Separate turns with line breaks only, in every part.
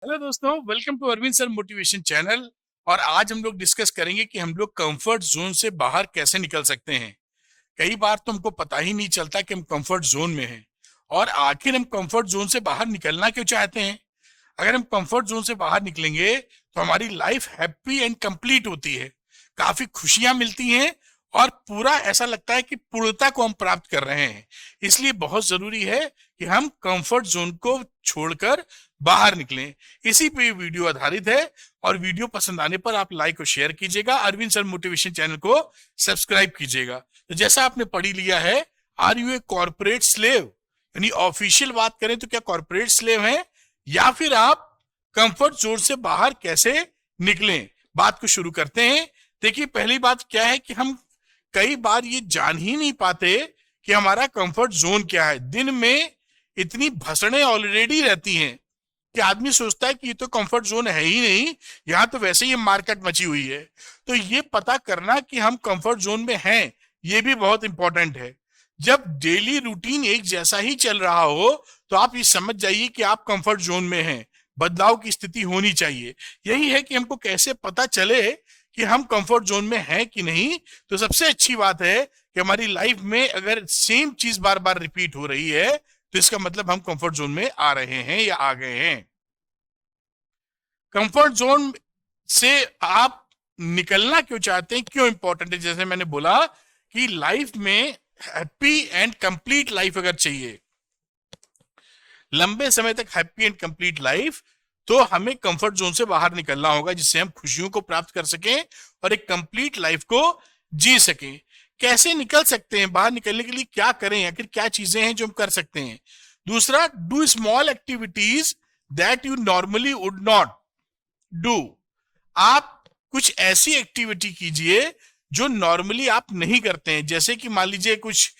Hello दोस्तों, welcome to Arvind sir motivation channel. और आज हम लोग डिस्कस करेंगे कि हम लोग कंफर्ट जोन से बाहर कैसे निकल सकते हैं। कई बार तो हमको पता ही नहीं चलता कि हम कंफर्ट जोन में हैं। और आखिर हम कंफर्ट जोन से बाहर निकलना क्यों चाहते हैं? अगर हम कंफर्ट जोन से बाहर निकलेंगे तो हमारी लाइफ हैप्पी एंड कंप्लीट होती है, काफी खुशियां मिलती हैं और पूरा ऐसा लगता है कि पूर्णता को हम प्राप्त कर रहे हैं। इसलिए बहुत जरूरी है कि हम कंफर्ट जोन को छोड़कर बाहर निकलें। इसी पे ये वीडियो आधारित है। और वीडियो पसंद आने पर आप लाइक और शेयर कीजिएगा, अरविंद सर मोटिवेशन चैनल को सब्सक्राइब कीजिएगा। तो जैसा आपने पढ़ी लिया है, are you a corporate slave, यानी ऑफिशियल बात करें तो क्या कॉर्पोरेट स्लेव हैं, या फिर आप कंफर्ट जोन से बाहर कैसे निकलें। बात को शुरू करते हैं। देखिए, पहली बात क्या है कि हम कई बार ये जान ही नहीं पाते कि हमारा कंफर्ट जोन क्या है। दिन में इतनी भसड़ें ऑलरेडी रहती हैं कि आदमी सोचता है कि ये तो कंफर्ट जोन है ही नहीं, यहाँ तो वैसे ही मार्केट मची हुई है। तो ये पता करना कि हम कंफर्ट जोन में हैं, ये भी बहुत इंपॉर्टेंट है। जब डेली रूटीन एक जैसा ही चल रहा हो तो आप ये समझ जाइए कि आप कंफर्ट जोन में हैं। बदलाव की स्थिति होनी चाहिए। यही है कि हमको कैसे पता चले कि हम कंफर्ट जोन में हैं कि नहीं। तो सबसे अच्छी बात है कि हमारी लाइफ में अगर सेम चीज बार बार रिपीट हो रही है तो इसका मतलब हम कंफर्ट जोन में आ रहे हैं या आ गए हैं। कंफर्ट जोन से आप निकलना क्यों चाहते हैं, क्यों इंपॉर्टेंट है? जैसे मैंने बोला कि लाइफ में हैप्पी एंड कंप्लीट लाइफ अगर चाहिए, लंबे समय तक हैप्पी एंड कंप्लीट लाइफ, तो हमें कंफर्ट जोन से बाहर निकलना होगा, जिससे हम खुशियों को प्राप्त कर सकें और एक कंप्लीट लाइफ को जी सकें। कैसे निकल सकते हैं? बाहर निकलने के लिए क्या करें, आखिर क्या चीजें हैं जो हम कर सकते हैं? दूसरा, do small activities that you normally would not do. आप कुछ ऐसी एक्टिविटी कीजिए जो नॉर्मली आप नहीं करते हैं। जैसे कि मान लीजिए कुछ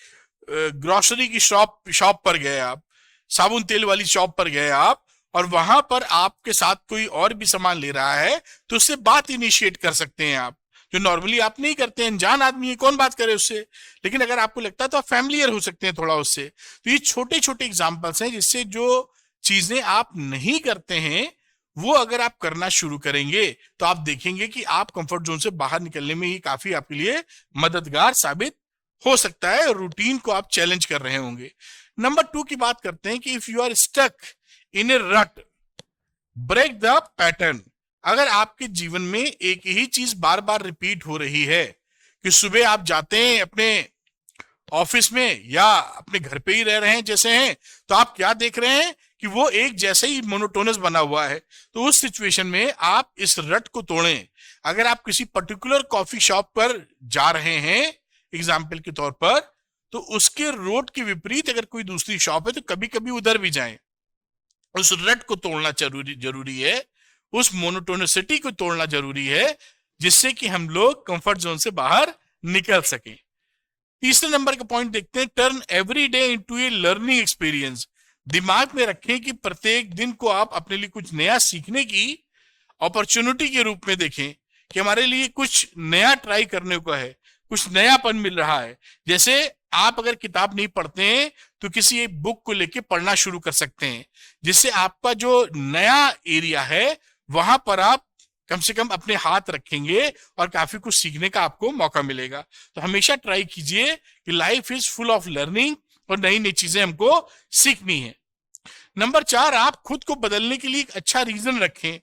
ग्रोसरी की शॉप पर गए आप, साबुन तेल वाली शॉप पर गए आप, और वहां पर आपके साथ कोई और भी सामान ले रहा है, तो उससे बात इनिशिएट कर सकते हैं आप, जो नॉर्मली आप नहीं करते हैं। अनजान आदमी है, कौन बात करे उससे। लेकिन अगर आपको लगता है तो आप फैमिलियर हो सकते हैं थोड़ा उससे। तो ये छोटे छोटे एग्जाम्पल्स हैं जिससे जो चीजें आप नहीं करते हैं वो अगर आप करना शुरू करेंगे तो आप देखेंगे कि आप कंफर्ट जोन से बाहर निकलने में ही काफी आपके लिए मददगार साबित हो सकता है, और रूटीन को आप चैलेंज कर रहे होंगे। नंबर 2 की बात करते हैं कि if you are stuck in a rut, break the pattern. अगर आपके जीवन में एक ही चीज बार बार रिपीट हो रही है कि सुबह आप जाते हैं अपने ऑफिस में या अपने घर पे ही रह रहे हैं जैसे हैं, तो आप क्या देख रहे हैं कि वो एक जैसे ही मोनोटोनस बना हुआ है। तो उस सिचुएशन में आप इस रट को तोड़ें। अगर आप किसी पर्टिकुलर कॉफी शॉप पर जा रहे हैं एग्जाम्पल के तौर पर, तो उसके रोड के विपरीत अगर कोई दूसरी शॉप है तो कभी कभी उधर भी जाएं। उस रट को तोड़ना जरूरी जरूरी है, उस मोनोटोनिसिटी को तोड़ना जरूरी है, जिससे कि हम लोग कंफर्ट जोन से बाहर निकल सकें। तीसरे नंबर का पॉइंट देखते हैं, टर्न एवरी डे इनटू ए लर्निंग एक्सपीरियंस। दिमाग में रखें कि प्रत्येक दिन को आप अपने लिए कुछ नया सीखने की अपॉर्चुनिटी के रूप में देखें, कि हमारे लिए कुछ नया ट्राई करने को है, कुछ नयापन मिल रहा है। जैसे आप अगर किताब नहीं पढ़ते हैं तो किसी एक बुक को लेके पढ़ना शुरू कर सकते हैं, जिससे आपका जो नया एरिया है वहां पर आप कम से कम अपने हाथ रखेंगे और काफी कुछ सीखने का आपको मौका मिलेगा। तो हमेशा ट्राई कीजिए कि life is full of learning और नई नई चीजें हमको सीखनी है। नंबर 4, आप खुद को बदलने के लिए एक अच्छा रीजन रखें।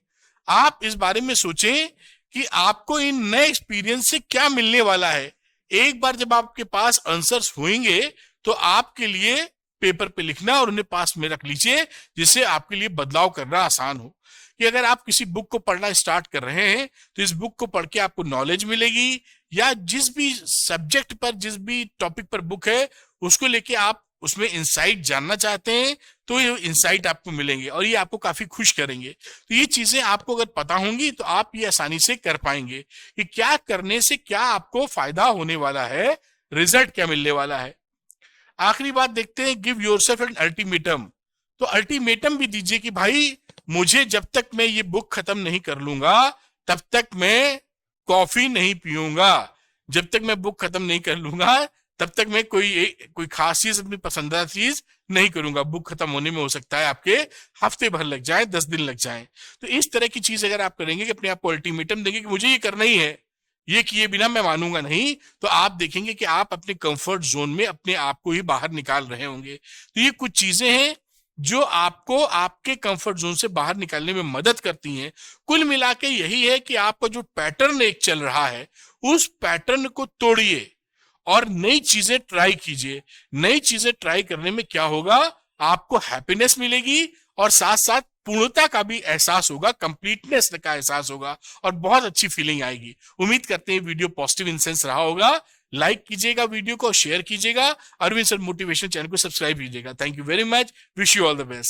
आप इस बारे में सोचें कि आपको इन नए एक्सपीरियंस से क्या मिलने वाला है। एक बार जब आपके पास आंसर्स होंगे तो आपके लिए पेपर पे लिखना और उन्हें पास में रख लीजिए, जिससे आपके लिए बदलाव करना आसान हो। कि अगर आप किसी बुक को पढ़ना स्टार्ट कर रहे हैं तो इस बुक को पढ़ के आपको नॉलेज मिलेगी, या जिस भी सब्जेक्ट पर, जिस भी टॉपिक पर बुक है उसको लेके आप उसमें इंसाइट जानना चाहते हैं तो ये इंसाइट आपको मिलेंगे और ये आपको काफी खुश करेंगे। तो ये चीजें आपको अगर पता होंगी तो आप ये आसानी से कर पाएंगे कि क्या करने से क्या आपको फायदा होने वाला है, रिजल्ट क्या मिलने वाला है। आखिरी बात देखते हैं, गिव योरसेल्फ एन अल्टीमेटम। तो अल्टीमेटम भी दीजिए कि भाई मुझे जब तक मैं ये बुक खत्म नहीं कर लूंगा तब तक मैं कॉफी नहीं पीऊंगा, जब तक मैं बुक खत्म नहीं कर लूंगा तब तक मैं कोई खास चीज, अपनी पसंदीदा चीज नहीं करूंगा। बुक खत्म होने में हो सकता है आपके हफ्ते भर लग जाए, 10 दिन लग जाए। तो इस तरह की चीज अगर आप करेंगे कि अपने आप को अल्टीमेटम देंगे कि मुझे ये करना ही है, ये किए बिना मैं मानूंगा नहीं, तो आप देखेंगे कि आप अपने कंफर्ट जोन में अपने आप को ही बाहर निकाल रहे होंगे। तो ये कुछ चीजें हैं जो आपको आपके कंफर्ट जोन से बाहर निकालने में मदद करती हैं। कुल मिला के यही है कि आपका जो पैटर्न एक चल रहा है, उस पैटर्न को तोड़िए और नई चीजें ट्राई कीजिए। नई चीजें ट्राई करने में क्या होगा, आपको हैप्पीनेस मिलेगी और साथ साथ पूर्णता का भी एहसास होगा, कंप्लीटनेस का एहसास होगा और बहुत अच्छी फीलिंग आएगी। उम्मीद करते हैं वीडियो पॉजिटिव इन सेंस रहा होगा। लाइक कीजिएगा वीडियो को, शेयर कीजिएगा, अरविंद सर मोटिवेशन चैनल को सब्सक्राइब कीजिएगा। Thank you very much, wish you all the best.